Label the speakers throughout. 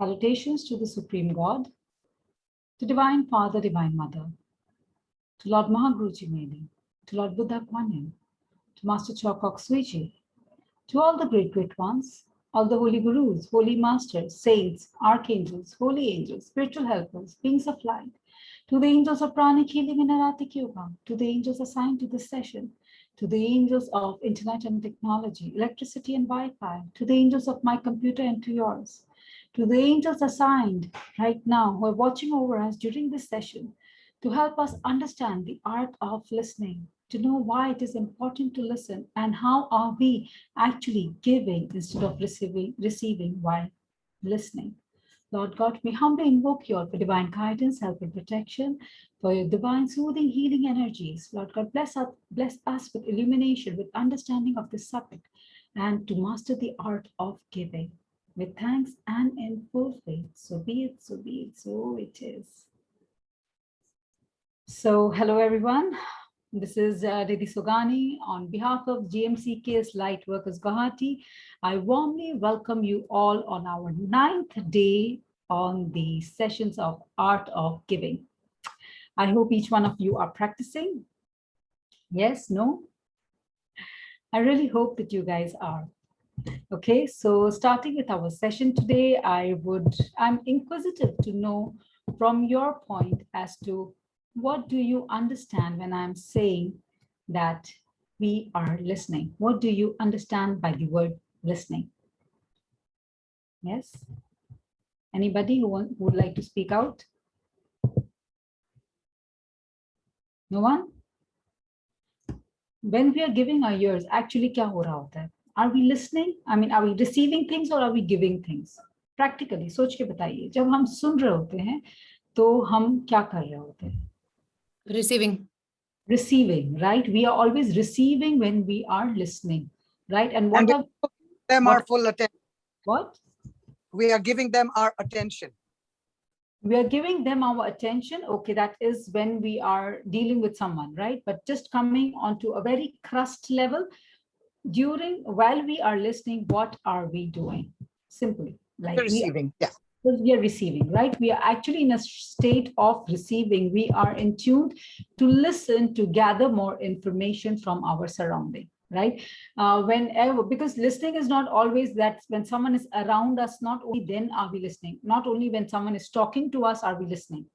Speaker 1: Salutations to the Supreme God, to Divine Father, Divine Mother, to Lord Mahaguruji Meli, to Lord Buddha Kuan Yin, to Master Chokok Suiji, to all the great ones, all the holy gurus, holy masters, saints, archangels, holy angels, spiritual helpers, beings of light, to the angels of pranic healing and erratic yoga, to the angels assigned to this session, to the angels of internet and technology, electricity and Wi-Fi, to the angels of my computer and to yours, to the angels assigned right now who are watching over us during this session to help us understand the art of listening, to know why it is important to listen and how are we actually giving instead of receiving while listening. Lord God, we humbly invoke you all for divine guidance, help and protection, for your divine soothing, healing energies. Lord God, bless us with illumination, with understanding of this subject, and to master the art of giving with thanks and in full faith. So be it, so be it, so it is. So hello, everyone. This is Riddhi Sogani on behalf of GMCK's Light Workers Guwahati. I warmly welcome you all on our 9th day on the sessions of Art of Giving. I hope each one of you are practicing. Yes, no? I really hope that you guys are. Okay, so starting with our session today, I'm inquisitive to know from your point as to what do you understand when I'm saying that we are listening? What do you understand by the word listening? Yes? Anybody who would like to speak out? No one? When we are giving our ears, actually kya ho raha hota hai? Are we listening? I mean, are we receiving things or are we giving things? Practically, सोच के बताइए, जब हम सुन रहे होते हैं, तो हम क्या कर रहे होते हैं? Receiving, right? We are always receiving when we are listening, right? And what are
Speaker 2: them our full attention?
Speaker 1: What?
Speaker 2: We are giving them our attention.
Speaker 1: We are giving them our attention. Okay, that is when we are dealing with someone, right? But just coming onto a very crust level, while we are listening, what are we doing? Simply, like
Speaker 2: receiving, yeah.
Speaker 1: We are receiving, right? We are actually in a state of receiving. We are in tune to listen, to gather more information from our surrounding, right? Because listening is not always that when someone is around us, not only then are we listening, not only when someone is talking to us are we listening,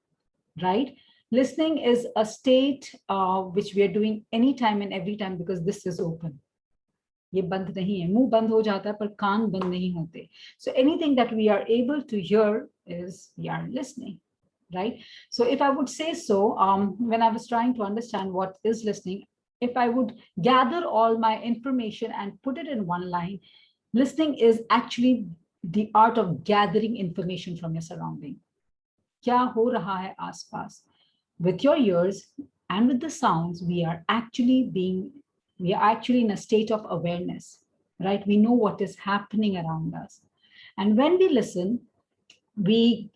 Speaker 1: right? Listening is a state which we are doing anytime and every time because this is open. ये बंद नहीं है, मुंह बंद हो जाता है पर कान बंद नहीं होते. So anything that we are able to hear is we are listening, right? So if I would say so, when I was trying to understand what is listening, if I would gather all my information and put it in one line, listening is actually the art of gathering information from your surrounding. क्या हो रहा है आसपास? With your ears and with the sounds, we are actually in a state of awareness, right? We know what is happening around us. And when we listen, we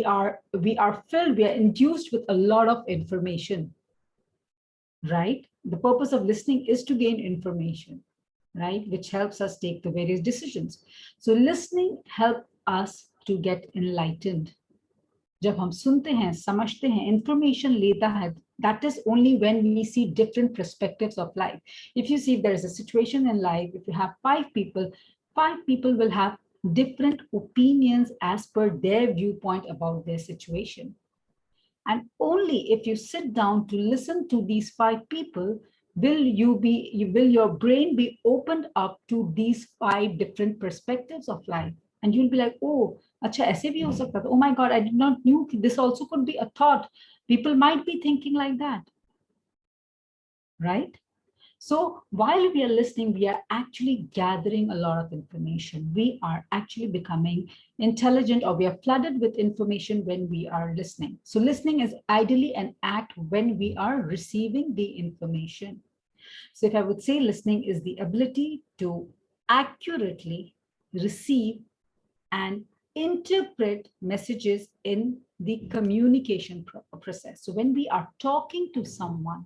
Speaker 1: are induced with a lot of information, right? The purpose of listening is to gain information, right? Which helps us take the various decisions. So listening helps us to get enlightened. जब हम सुनते हैं, समझते हैं, information लेता है, that is only when we see different perspectives of life. If you see there is a situation in life, if you have 5 people will have different opinions as per their viewpoint about their situation. And only if you sit down to listen to these 5 people, will your brain be opened up to these 5 different perspectives of life. And you'll be like, oh, acha, aise bhi ho sakta tha. Oh my God, I did not knew this also could be a thought. People might be thinking like that, right? So while we are listening, we are actually gathering a lot of information. We are actually becoming intelligent, or we are flooded with information when we are listening. So listening is ideally an act when we are receiving the information. So if I would say listening is the ability to accurately receive and interpret messages in the communication process. So when we are talking to someone,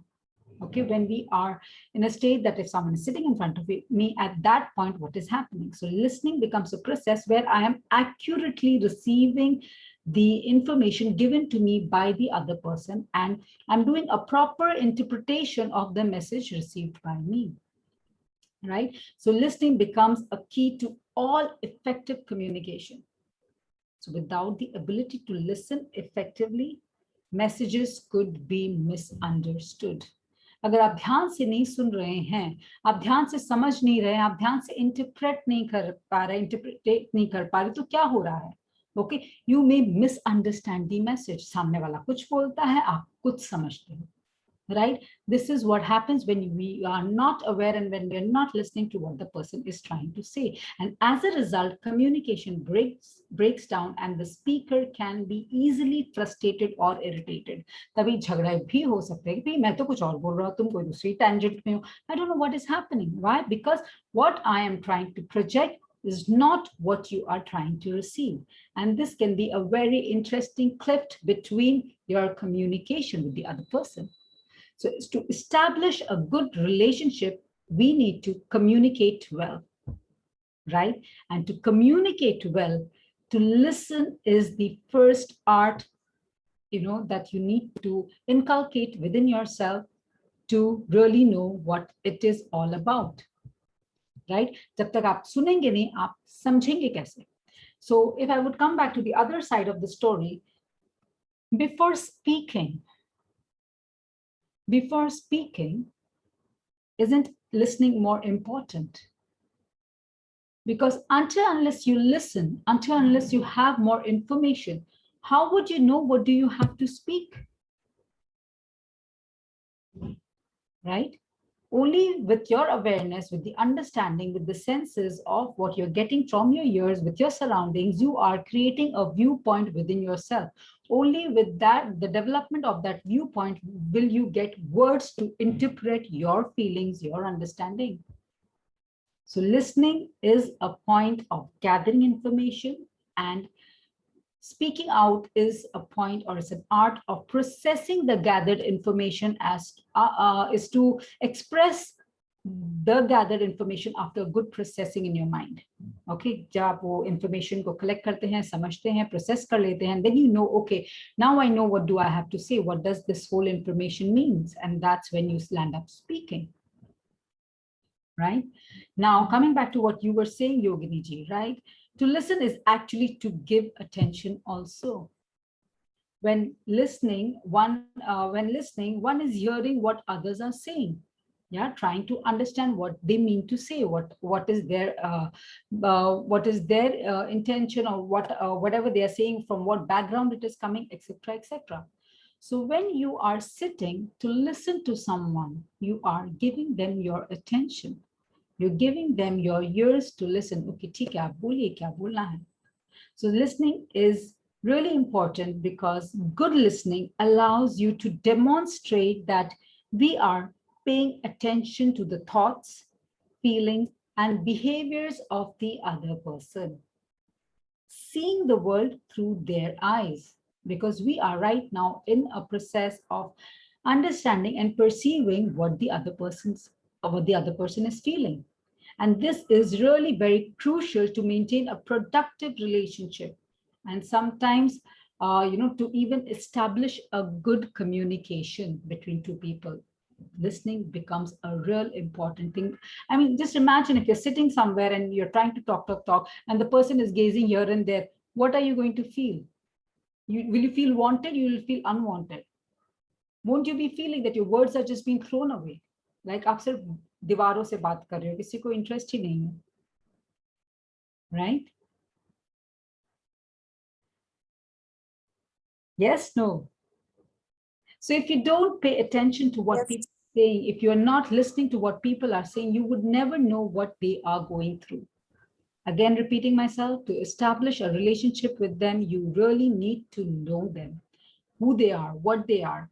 Speaker 1: Okay, when we are in a state that if someone is sitting in front of me, at that point, what is happening? So listening becomes a process where I am accurately receiving the information given to me by the other person, and I'm doing a proper interpretation of the message received by me, right? So listening becomes a key to all effective communication. So without the ability to listen effectively, messages could be misunderstood. अगर आप ध्यान से नहीं सुन रहे हैं, आप ध्यान से समझ नहीं रहे हैं, आप ध्यान से इंटरप्रेट नहीं कर पा रहे, इंटरप्रेट नहीं कर पा रहे, तो क्या हो रहा है? Okay, you may misunderstand the message. सामने वाला कुछ बोलता है, आप कुछ समझते हो, right? This is what happens when we are not aware and when we're not listening to what the person is trying to say. And as a result, communication breaks down and the speaker can be easily frustrated or irritated. तभी झगड़ा भी हो सकता है कि मैं तो कुछ और बोल रहा हूँ, तुम कोई दूसरी tangent में हो. I don't know what is happening. Why? Because what I am trying to project is not what you are trying to receive. And this can be a very interesting cleft between your communication with the other person. So to establish a good relationship, we need to communicate well, right? And to communicate well, to listen is the first art, that you need to inculcate within yourself to really know what it is all about, right? जब तक आप सुनेंगे नहीं, आप समझेंगे कैसे? So if I would come back to the other side of the story, before speaking, isn't listening more important? Because unless you listen, unless you have more information, how would you know what do you have to speak? Right? Only with your awareness, with the understanding, with the senses of what you're getting from your ears, with your surroundings, you are creating a viewpoint within yourself. Only with that, the development of that viewpoint, will you get words to interpret your feelings, your understanding. So listening is a point of gathering information, and speaking out is a point, or it's an art of processing the gathered information as is to express the gathered information after good processing in your mind. Okay, जब आप वो information को collect करते हैं, समझते हैं, process कर लेते हैं, then you know, okay, now I know what do I have to say, what does this whole information means, and that's when you land up speaking. Right? Now, coming back to what you were saying, Yogini ji, right? To listen is actually to give attention also. When listening, one is hearing what others are saying. Yeah, trying to understand what they mean to say, what is their intention, or whatever they are saying, from what background it is coming, etc., etc. So when you are sitting to listen to someone, you are giving them your attention. You're giving them your ears to listen. Okay, theek hai, aap boliye, kya bolna hai? So listening is really important, because good listening allows you to demonstrate that we are paying attention to the thoughts, feelings, and behaviors of the other person. Seeing the world through their eyes, because we are right now in a process of understanding and perceiving what the other person is feeling. And this is really very crucial to maintain a productive relationship, and sometimes to even establish a good communication between two people. Listening becomes a real important thing. I mean, just imagine if you're sitting somewhere and you're trying to talk, and the person is gazing here and there. What are you going to feel? Will you feel wanted? You will feel unwanted. Won't you be feeling that your words are just being thrown away? Like आप सिर्फ दीवारों से बात कर रहे हो, किसी को इंटरेस्ट ही नहीं है, right? Yes, no. So if you don't pay attention to what people are saying, if you're not listening to what people are saying, you would never know what they are going through. Again, repeating myself, to establish a relationship with them, you really need to know them, who they are, what they are,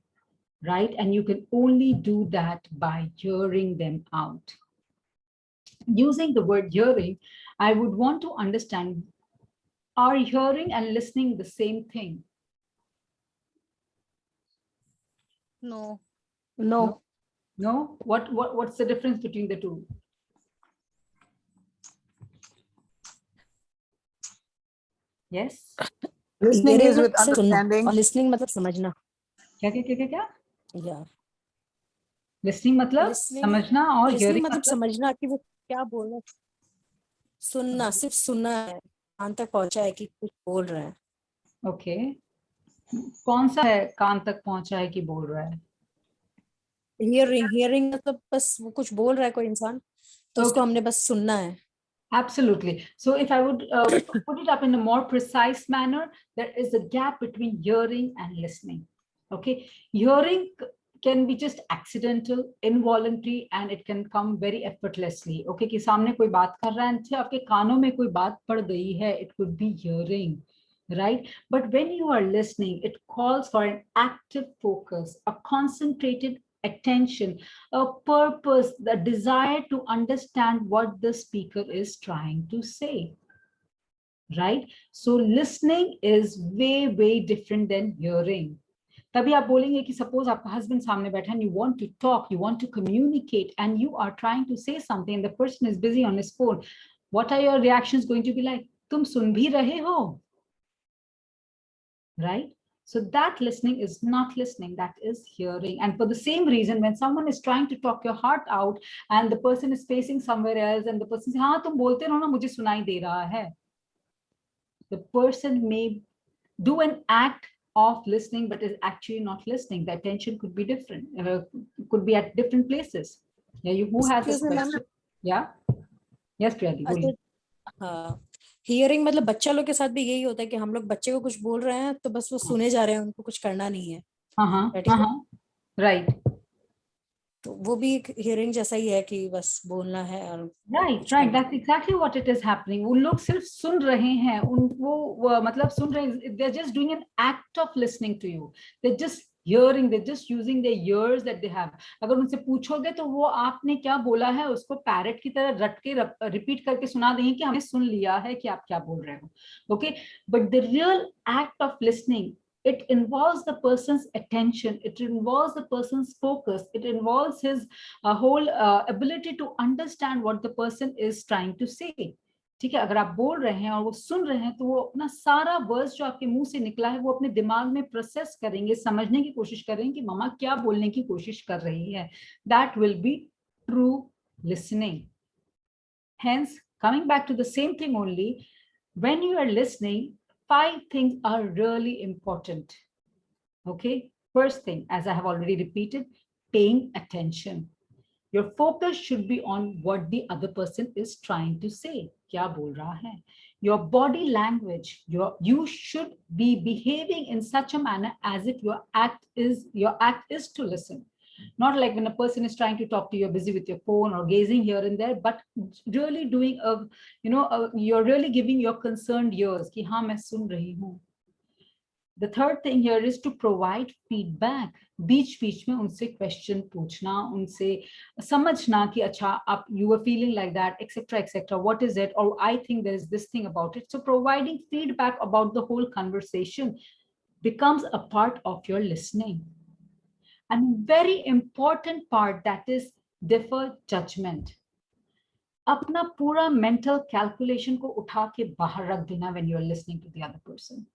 Speaker 1: right? And you can only do that by hearing them out. Using the word hearing, I would want to understand, are hearing and listening the same thing?
Speaker 3: No.
Speaker 1: No. No? What's the difference between the two? Yes?
Speaker 2: Listening is
Speaker 3: Hearing
Speaker 2: with
Speaker 3: सिर्फ सुनना
Speaker 2: understanding.
Speaker 3: और listening मतलब समझना.
Speaker 1: क्या क्या क्या क्या क्या?
Speaker 3: Yeah.
Speaker 1: Listening मतलब
Speaker 3: Listening
Speaker 1: समझना और
Speaker 3: listening
Speaker 1: hearing
Speaker 3: मतलब
Speaker 1: मतलब
Speaker 3: समझना कि वो क्या बोल रहे हैं. सुनना सिर्फ सुनना है, कान तक पहुंचा है कि कुछ बोल रहे हैं.
Speaker 1: ओके. कौन सा है कान तक पहुंचा है कि बोल रहा है?
Speaker 3: Hearing मतलब बस वो कुछ बोल रहा है कोई इंसान, तो उसको हमने बस सुनना है.
Speaker 1: Absolutely. So if I would put it up in a more precise manner, there is a gap between hearing and listening. Okay. Hearing can be just accidental, involuntary, and it can come very effortlessly. Okay. कि सामने कोई बात कर रहा है, आपके कानों में कोई बात पड़ गई है, it could be hearing, right? But when you are listening, it calls for an active focus, a concentrated attention, a purpose, the desire to understand what the speaker is trying to say, right? So listening is way different than hearing. तभी आप बोलेंगे कि suppose आपका husband सामने बैठा है, you want to talk, you want to communicate, and you are trying to say something, the person is busy on his phone. What are your reactions going to be like? तुम सुन भी रहे हो, right? So that listening is not listening, that is hearing. And for the same reason, when someone is trying to talk your heart out and the person is facing somewhere else and the person says, हाँ तुम बोलते रहो ना, मुझे सुनाई दे रहा है. The person may do an act of listening, but is actually not listening. The attention could be different, could be at different places. Yeah, who has a
Speaker 3: Excuse me, ma'am.
Speaker 1: question? Yeah. Yes, Priyati, बोलिए.
Speaker 3: हाँ, hearing मतलब बच्चा लोग के साथ भी यही होता है कि हम लोग बच्चे को कुछ बोल रहे हैं तो बस वो सुने जा रहे हैं, उनको कुछ करना नहीं है.
Speaker 1: हाँ, right.
Speaker 3: तो वो भी एक हियरिंग जैसा ही है कि बस बोलना है और
Speaker 1: Right. That's exactly what it is happening. उन लोग सिर्फ सुन रहे हैं, उनको मतलब सुन रहे हैं. They're just doing an act of listening to you. They're just hearing. They're just using their ears that they have. अगर उनसे पूछोगे तो वो आपने क्या बोला है उसको पैरेट की तरह रट के रिपीट करके सुना देंगे कि हमने सुन लिया है कि आप क्या बोल रहे हो. Okay. But the real act of listening, it involves the person's attention, it involves the person's focus, it involves his whole ability to understand what the person is trying to say. ठीक है, अगर आप बोल रहे हैं और वो सुन रहे हैं तो वो अपना सारा वर्ड्स जो आपके मुंह से निकला है वो अपने दिमाग में प्रोसेस करेंगे, समझने की कोशिश करेंगे कि मम्मा क्या बोलने की कोशिश कर रही है. That will be true listening. Hence, coming back to the same thing only, when you are listening, 5 things are really important. Okay, first thing, as I have already repeated, paying attention. Your focus should be on what the other person is trying to say. क्या बोल रहा है? Your body language, you should be behaving in such a manner as if your act is to listen. Not like when a person is trying to talk to you, you're busy with your phone or gazing here and there, but really doing you're really giving your concerned ears कि हाँ मैं सुन रही हूँ. The third thing here is to provide feedback. बीच में उनसे question पूछना, उनसे समझना कि अच्छा आप you were feeling like that, etc. What is it? Or I think there is this thing about it. So providing feedback about the whole conversation becomes a part of your listening. And very important part, that is defer judgment. अपना पूरा mental calculation को उठा के बाहर रख देना when you are listening to the other person.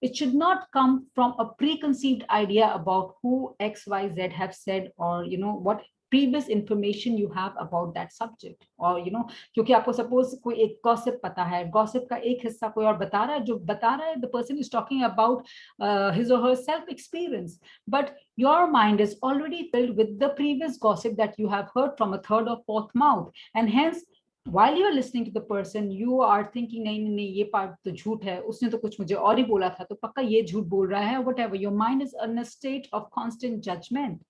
Speaker 1: It should not come from a preconceived idea about who X, Y, Z have said, or what previous information you have about that subject, or क्योंकि आपको suppose कोई एक gossip पता है, gossip का एक हिस्सा कोई और बता रहा है, जो बता रहा है the person is talking about his or her self experience, but your mind is already filled with the previous gossip that you have heard from a third or fourth mouth, and hence while you are listening to the person, you are thinking नहीं ये part तो झूठ है, उसने तो कुछ मुझे और ही बोला था, तो पक्का ये झूठ बोल रहा है, whatever. Your mind is in a state of constant judgment.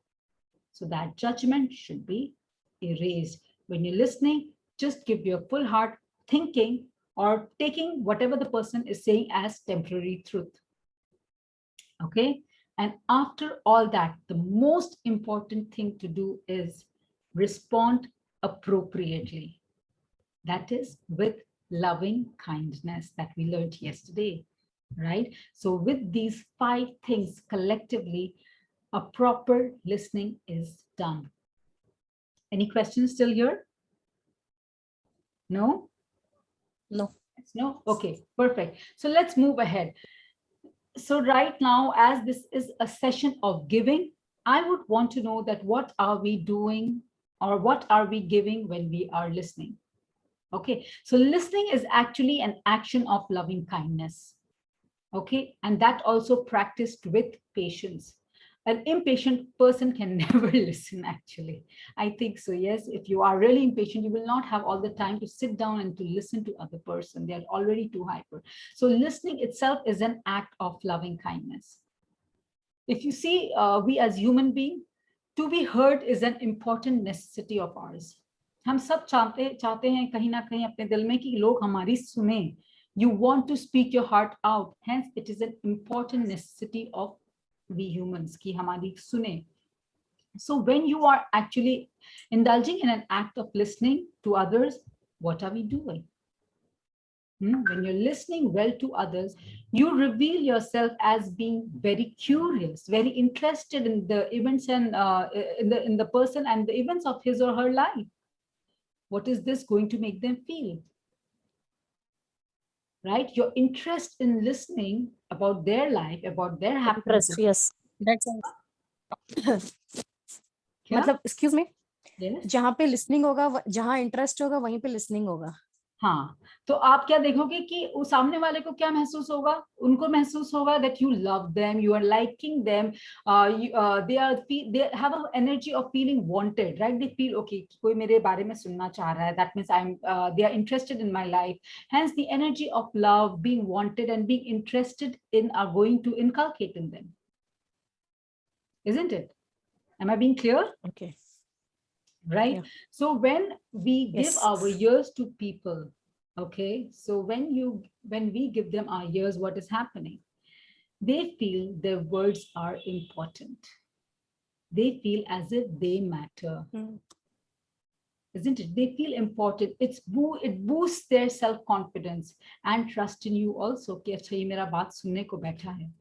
Speaker 1: So that judgment should be erased. When you're listening, just give your full heart thinking or taking whatever the person is saying as temporary truth. Okay? And after all that, the most important thing to do is respond appropriately. That is with loving kindness that we learned yesterday, right? So with these 5 things collectively, a proper listening is done. Any questions still here? No?
Speaker 3: No.
Speaker 1: No? Okay, perfect. So let's move ahead. So right now, as this is a session of giving, I would want to know that what are we doing or what are we giving when we are listening? Okay, so listening is actually an action of loving kindness. Okay, and that also practiced with patience. An impatient person can never listen, actually. I think so, yes. If you are really impatient, you will not have all the time to sit down and to listen to other person. They are already too hyper. So listening itself is an act of loving kindness. If you see, we as human beings, to be heard is an important necessity of ours. हम सब चाहते हैं कहीं ना कहीं अपने दिल में कि लोग हमारी सुने. You want to speak your heart out. Hence, it is an important necessity of we humans कि हमारी सुने. So when you are actually indulging in an act of listening to others, what are we doing? When you're listening well to others, you reveal yourself as being very curious, very interested in the events and in the person and the events of his or her life. What is this going to make them feel? Right? Your interest in listening about their life, about their happiness.
Speaker 3: Interest, yes. That's all.
Speaker 1: क्या?
Speaker 3: मतलब excuse me,
Speaker 1: Yes.
Speaker 3: जहाँ पे listening होगा, जहाँ interest होगा वहीं पे listening होगा.
Speaker 1: हाँ, तो आप क्या देखोगे कि उस सामने वाले को क्या महसूस होगा? उनको महसूस होगा that you love them, you are liking them, they have an energy of feeling wanted, right? They feel okay, कोई मेरे बारे में सुनना चाह रहा है. That means they are interested in my life. Hence, the energy of love, being wanted, and being interested in are going to inculcate in them, isn't it? Am I being clear?
Speaker 3: Okay.
Speaker 1: Right?
Speaker 3: Yeah.
Speaker 1: So when we give
Speaker 3: Yes.
Speaker 1: our ears to people, okay, so when we give them our ears, what is happening? They feel their words are important. They feel as if they matter. Isn't it? They feel important. It boosts their self-confidence and trust in you also. कि अच्छा ये मेरा बात सुनने को बैठा है.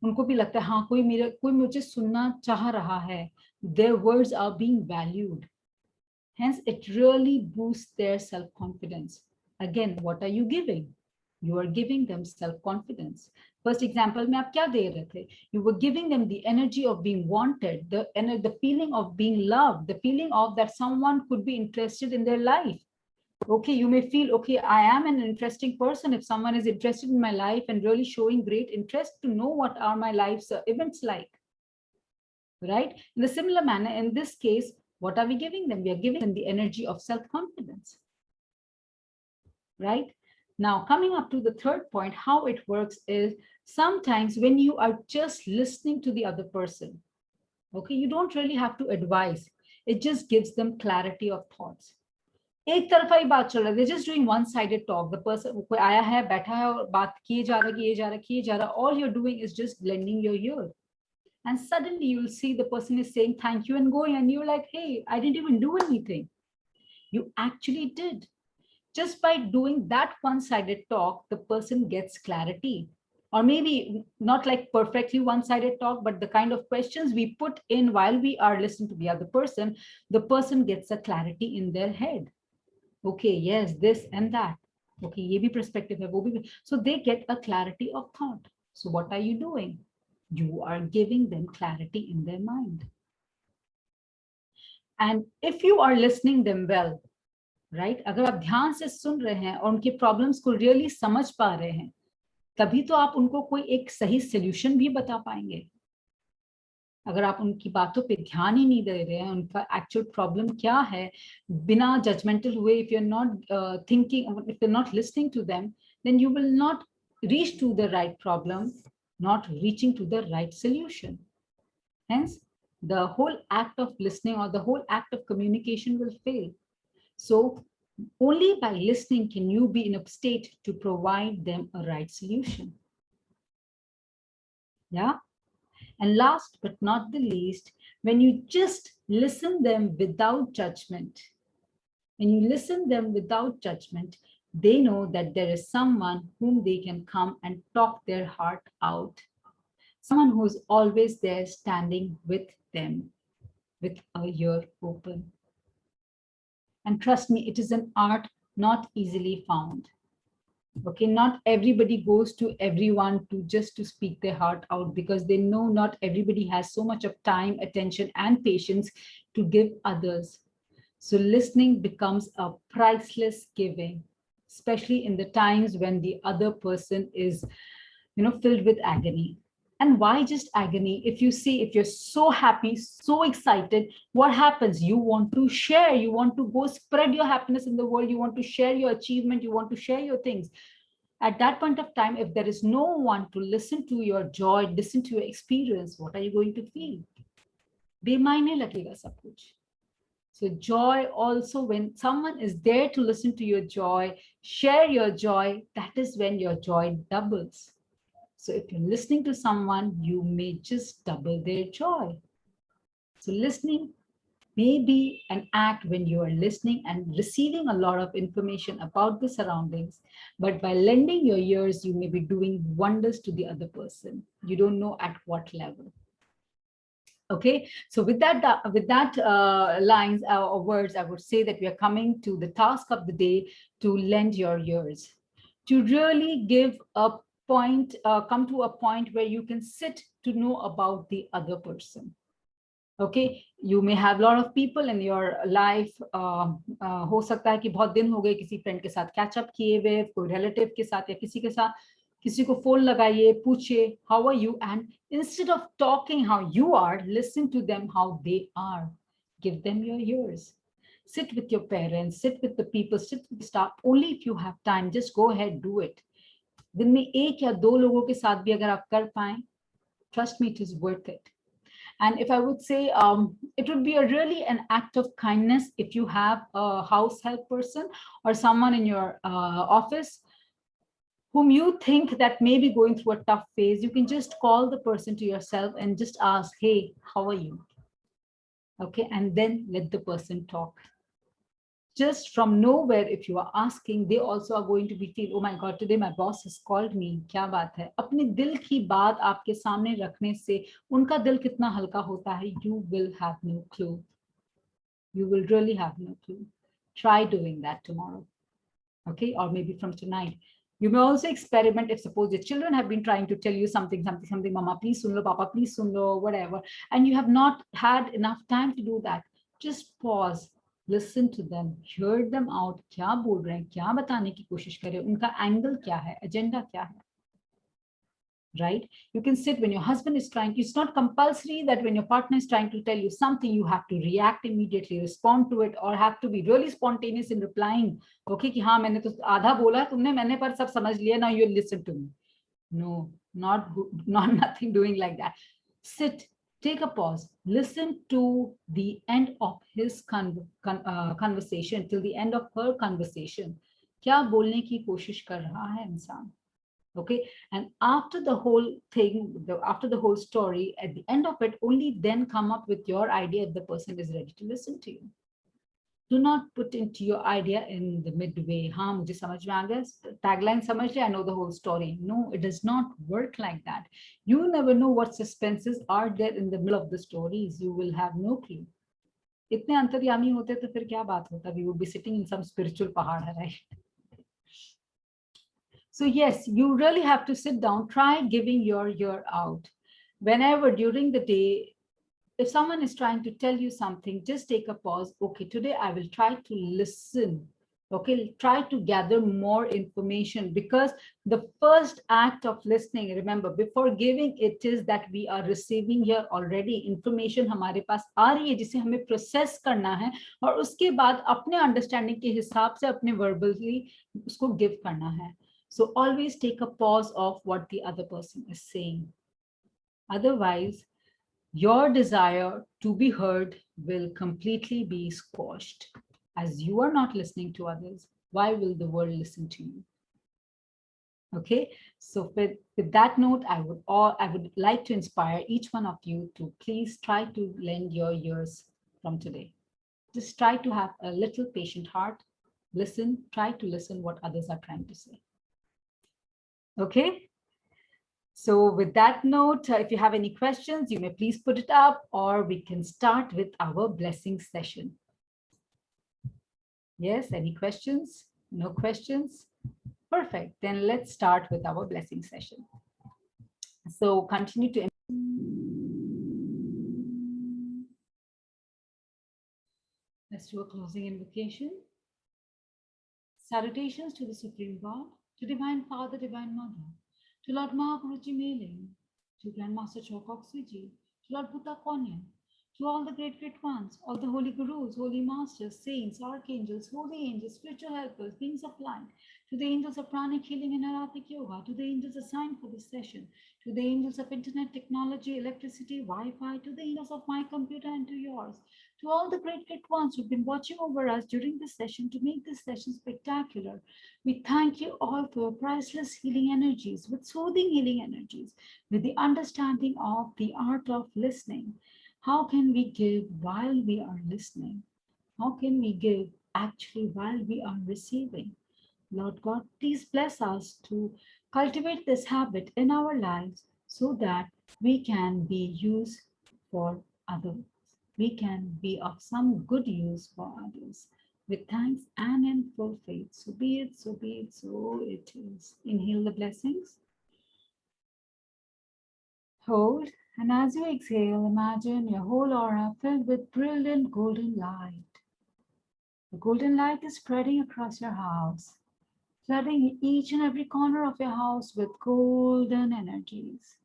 Speaker 1: उनको भी लगता है हाँ कोई मुझे सुनना चाह रहा है. Their words are being valued. Hence, it really boosts their self-confidence. Again, what are you giving? You are giving them self-confidence. First example में आप क्या दे रहे थे? You were giving them the energy of being wanted, the feeling of being loved, the feeling of that someone could be interested in their life. Okay, you may feel, okay, I am an interesting person if someone is interested in my life and really showing great interest to know what are my life's events like. Right? In the similar manner, in this case, what are we giving them? We are giving them the energy of self-confidence. Right? Now, coming up to the third point, how it works is sometimes when you are just listening to the other person, okay, you don't really have to advise. It just gives them clarity of thoughts. एक तरफा ही बात चल रहा है. They're just doing one-sided talk. The person कोई आया है, बैठा है और बात किए जा रहा. All you're doing is just lending your ear. And suddenly you'll see the person is saying thank you and going, and you're like, hey, I didn't even do anything. You actually did. Just by doing that one-sided talk, the person gets clarity. Or maybe not like perfectly one-sided talk, but the kind of questions we put in while we are listening to the other person, the person gets a clarity in their head. Okay, yes, this and that. Okay, ye bhi perspective hai, wo bhi. So they get a clarity of thought. So what are you doing? You are giving them clarity in their mind. And if you are listening them well, right? अगर आप ध्यान से सुन रहे हैं और उनके problems को really समझ पा रहे हैं, तभी तो आप उनको कोई एक सही सॉल्यूशन भी बता पाएंगे. अगर आप उनकी बातों पे ध्यान ही नहीं दे रहे हैं, उनका एक्चुअल प्रॉब्लम क्या है, बिना जजमेंटल हुए, if you're not thinking, if you're not listening to them, then you will not reach to the right problem, not reaching to the right solution. Hence, the whole act of listening or the whole act of communication will fail. So only by listening can you be in a state to provide them a right solution. Yeah. And last but not the least, when you just listen them without judgment, they know that there is someone whom they can come and talk their heart out. Someone who's always there standing with them with a ear open. And trust me, it is an art not easily found. Okay, not everybody goes to everyone to speak their heart out, because they know not everybody has so much of time, attention, and patience to give others. So listening becomes a priceless giving, especially in the times when the other person is, filled with agony. And why just agony? If you're so happy, so excited, what happens? You want to share, you want to go spread your happiness in the world, you want to share your achievement, you want to share your things. At that point of time, if there is no one to listen to your joy, listen to your experience, what are you going to feel? बेमायने लगेगा सब कुछ. So joy also, when someone is there to listen to your joy, share your joy, that is when your joy doubles. So if you're listening to someone, you may just double their joy. So listening may be an act when you are listening and receiving a lot of information about the surroundings, but by lending your ears, you may be doing wonders to the other person. You don't know at what level. Okay, so with that lines or words, I would say that we are coming to the task of the day to lend your ears, to really give a point, come to a point where you can sit to know about the other person. Okay, you may have a lot of people in your life. हो सकता है कि बहुत दिन हो गए किसी friend के साथ कैच अप किए हुए, कोई रिलेटिव के साथ या किसी के साथ, किसी को फोन लगाइए, पूछिए how are you, and instead of talking how you are, listen to them how they are. Give them your ears. Sit with your parents, sit with the people, sit with the staff. Only if you have time, just go ahead, do it. दिन में एक या दो लोगों के साथ भी अगर आप कर पाएं, trust me, it is worth it. And if I would say, it would be really an act of kindness if you have a house help person or someone in your office whom you think that may be going through a tough phase. You can just call the person to yourself and just ask, hey, how are you? Okay, and then let the person talk. Just from nowhere, if you are asking, they also are going to be feel, oh my God, today my boss has called me. क्या बात है? अपने दिल की बात आपके सामने रखने से उनका दिल कितना हल्का होता है. You will have no clue. You will really have no clue. Try doing that tomorrow. Okay, or maybe from tonight. You may also experiment if suppose your children have been trying to tell you something, mama, please sun lo, papa, please sun lo, whatever, and you have not had enough time to do that. Just pause. Listen to them, hear them out. क्या बोल रहे हैं, क्या बताने की कोशिश कर रहे हैं, उनका एंगल क्या है, एजेंडा क्या है. Right? You can sit when your husband is trying. It's not compulsory that when your partner is trying to tell you something, you have to react immediately, respond to it, or have to be really spontaneous in replying. Okay, कि हाँ मैंने तो आधा बोला तुमने, मैंने पर सब समझ लिया. Now you listen to me. No, not nothing doing like that. Sit. Take a pause, listen to the end of his conversation, till the end of her conversation. क्या बोलने की कोशिश कर रहा है इंसान? Okay, and after the whole thing, after the whole story, at the end of it, only then come up with your idea if the person is ready to listen to you. Do not put into your idea in the midway. हाँ मुझे समझ में आ गया, tagline समझ लिया, I know the whole story. No, it does not work like that. You never know what suspenses are there in the middle of the stories. You will have no clue. इतने अंतर्यामी होते तो फिर क्या बात होता? We would be sitting in some spiritual पहाड़, right? So yes, you really have to sit down, try giving your ear out. Whenever during the day, if someone is trying to tell you something, just take a pause. Okay, today I will try to listen. Okay, try to gather more information, because the first act of listening, remember, before giving, it is that we are receiving here already information हमारे पास आ रही है जिसे हमें process करना है, और उसके बाद अपने understanding के हिसाब से अपने verbally उसको give करना है. So always take a pause of what the other person is saying. Otherwise, your desire to be heard will completely be squashed. As you are not listening to others, why will the world listen to you? Okay, so with that note, I would like to inspire each one of you to please try to lend your ears from today. Just try to have a little patient heart. Listen, try to listen what others are trying to say. Okay. So with that note, if you have any questions, you may please put it up, or we can start with our blessing session. Yes, any questions? No questions? Perfect. Then let's start with our blessing session. So continue to. Let's do a closing invocation. Salutations to the Supreme God, to Divine Father, Divine Mother, to Lord Mahaguruji Meling, to Grandmaster Chokok Swiji, to Lord Buddha Konya, to all the great ones, all the holy gurus, holy masters, saints, archangels, holy angels, spiritual helpers, beings of light, to the angels of pranic healing and Arathic yoga, to the angels assigned for this session, to the angels of internet technology, electricity, Wi-Fi, to the angels of my computer and to yours, to all the great ones who've been watching over us during this session to make this session spectacular. We thank you all for your priceless healing energies, with soothing healing energies, with the understanding of the art of listening. How can we give while we are listening? How can we give actually while we are receiving? Lord God, please bless us to cultivate this habit in our lives so that we can be used for others. We can be of some good use for others. With thanks and in full faith. So be it, so be it, so it is. Inhale the blessings. Hold, and as you exhale, imagine your whole aura filled with brilliant golden light. The golden light is spreading across your house, flooding each and every corner of your house with golden energies.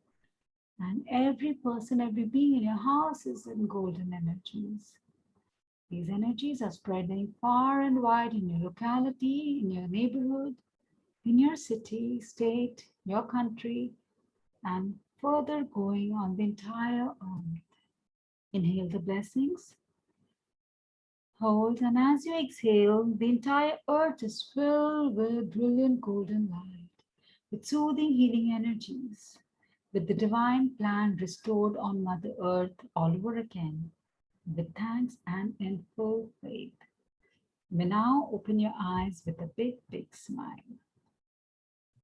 Speaker 1: And every person, every being in your house is in golden energies. These energies are spreading far and wide in your locality, in your neighborhood, in your city, state, your country, and further going on the entire earth. Inhale the blessings. Hold, and as you exhale, the entire earth is filled with brilliant golden light, with soothing healing energies, with the divine plan restored on Mother Earth all over again, with thanks and in full faith. You may now open your eyes with a big, big smile.